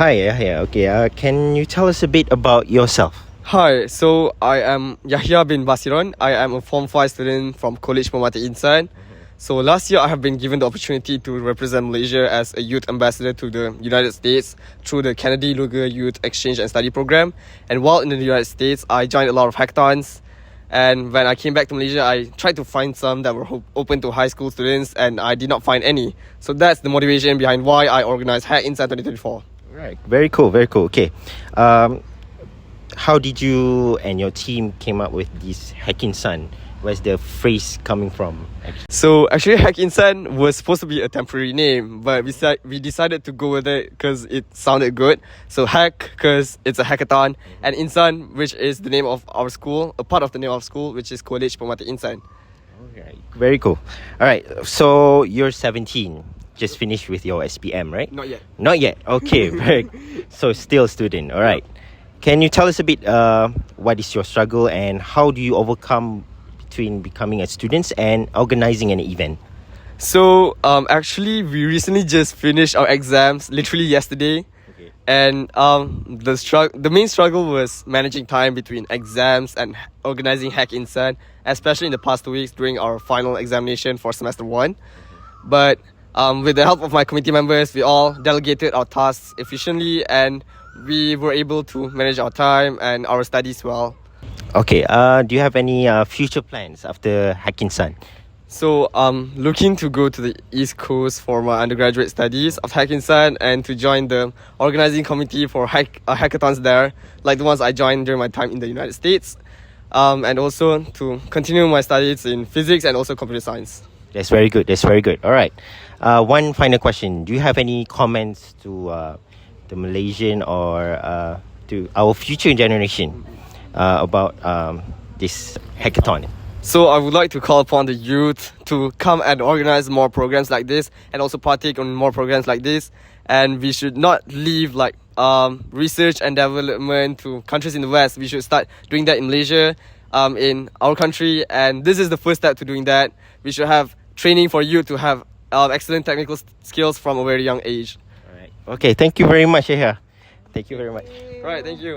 Hi, Yahaya. Okay, can you tell us a bit about yourself? Hi, so I am Yahaya bin Basiron. I am a Form 5 student from Kolej PERMATA Insan. So last year I have been given the opportunity to represent Malaysia as a youth ambassador to the United States through the Kennedy Luger Youth Exchange and Study Program. And while in the United States, I joined a lot of hackathons. And when I came back to Malaysia, I tried to find some that were open to high school students, and I did not find any. So that's the motivation behind why I organized HackINSAN 2024. Right. Very cool. Very cool. Okay. How did you and your team came up with this HackINSAN? Where's the phrase coming from? So actually HackINSAN was supposed to be a temporary name, but we decided to go with it because it sounded good. So Hack because it's a hackathon, and Insan, which is the name of our school, a part of the name of school, which is Kolej PERMATA Insan. Okay. Very cool. All right. So you're 17. Just finished with your SPM, right? Not yet. Not yet. Okay. So still student. All right. Can you tell us a bit what is your struggle and how do you overcome between becoming a student and organizing an event? So actually we recently just finished our exams literally yesterday. Okay. And the main struggle was managing time between exams and organizing HackINSAN, especially in the past 2 weeks during our final examination for semester 1. But with the help of my committee members, we all delegated our tasks efficiently and we were able to manage our time and our studies well. Okay, do you have any future plans after HackINSAN? So I'm looking to go to the East Coast for my undergraduate studies of HackINSAN and to join the organizing committee for hackathons there, like the ones I joined during my time in the United States, and also to continue my studies in physics and also computer science. That's very good. That's very good. All right. One final question. Do you have any comments to the Malaysian or to our future generation about this hackathon? So I would like to call upon the youth to come and organize more programs like this and also partake on more programs like this. And we should not leave research and development to countries in the West. We should start doing that in Malaysia, in our country. And this is the first step to doing that. We should have training for youth to have excellent technical skills from a very young age. All right. Okay, thank you very much, Yahya. Thank you very much. All right, thank you.